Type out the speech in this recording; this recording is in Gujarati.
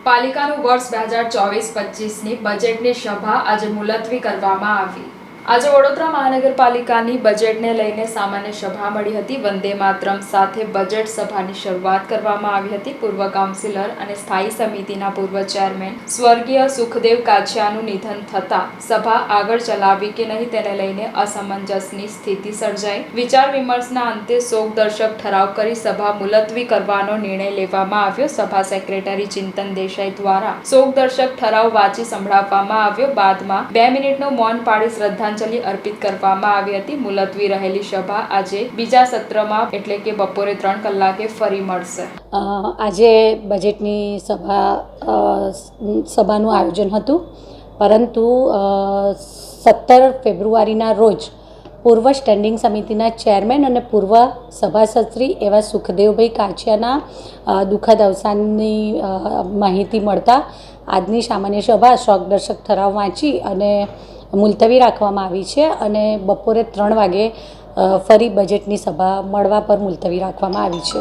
પાલિકાનું વર્ષ 2024-25ની બજેટની સભા આજે મુલતવી કરવામાં આવી। આજે વડોદરા મહાનગરપાલિકાની બજેટને લઈને સામાન્ય સભા મળી હતી। વંદે માતરમ સાથે બજેટ સભાની શરૂઆત કરવામાં આવી હતી। પૂર્વ કાઉન્સિલર અને સ્થાયી સમિતિના પૂર્વ ચેરમેન સ્વર્ગીય સુખદેવ કાછિયાનું નિધન થતાં સભા આગળ ચલાવવી કે નહીં તેને લઈને અસમંજસની સ્થિતિ સર્જાઈ। વિચાર વિમર્શના અંતે શોકદર્શક ઠરાવ કરી સભા મુલતવી કરવાનો નિર્ણય લેવામાં આવ્યો। સભા સેક્રેટરી ચિંતન દેસાઈ દ્વારા શોકદર્શક ઠરાવ વાંચી સંભળાવવામાં આવ્યો। બાદમાં 2 મિનિટનું મૌન પાળી શ્રદ્ધાંજલિ અર્પિત કરવામાં આવી હતી। મુલતવી રહેલી સભા આજે બીજા સત્રમાં એટલે કે બપોરે 3 કલાકે ફરી મળશે। આજે બજેટની સભાનું આયોજન હતું, પરંતુ 17 ફેબ્રુઆરીના રોજ પૂર્વ સ્ટેન્ડિંગ સમિતિના ચેરમેન અને પૂર્વ સભાસદશ્રી એવા સુખદેવભાઈ કાછિયાના દુઃખદ અવસાનની માહિતી મળતા આજની સામાન્ય સભા શોકદર્શક ઠરાવ વાંચી અને મુલતવી રાખવામાં આવી છે અને બપોરે 3 વાગે ફરી બજેટની સભા મળવા પર મુલતવી રાખવામાં આવી છે।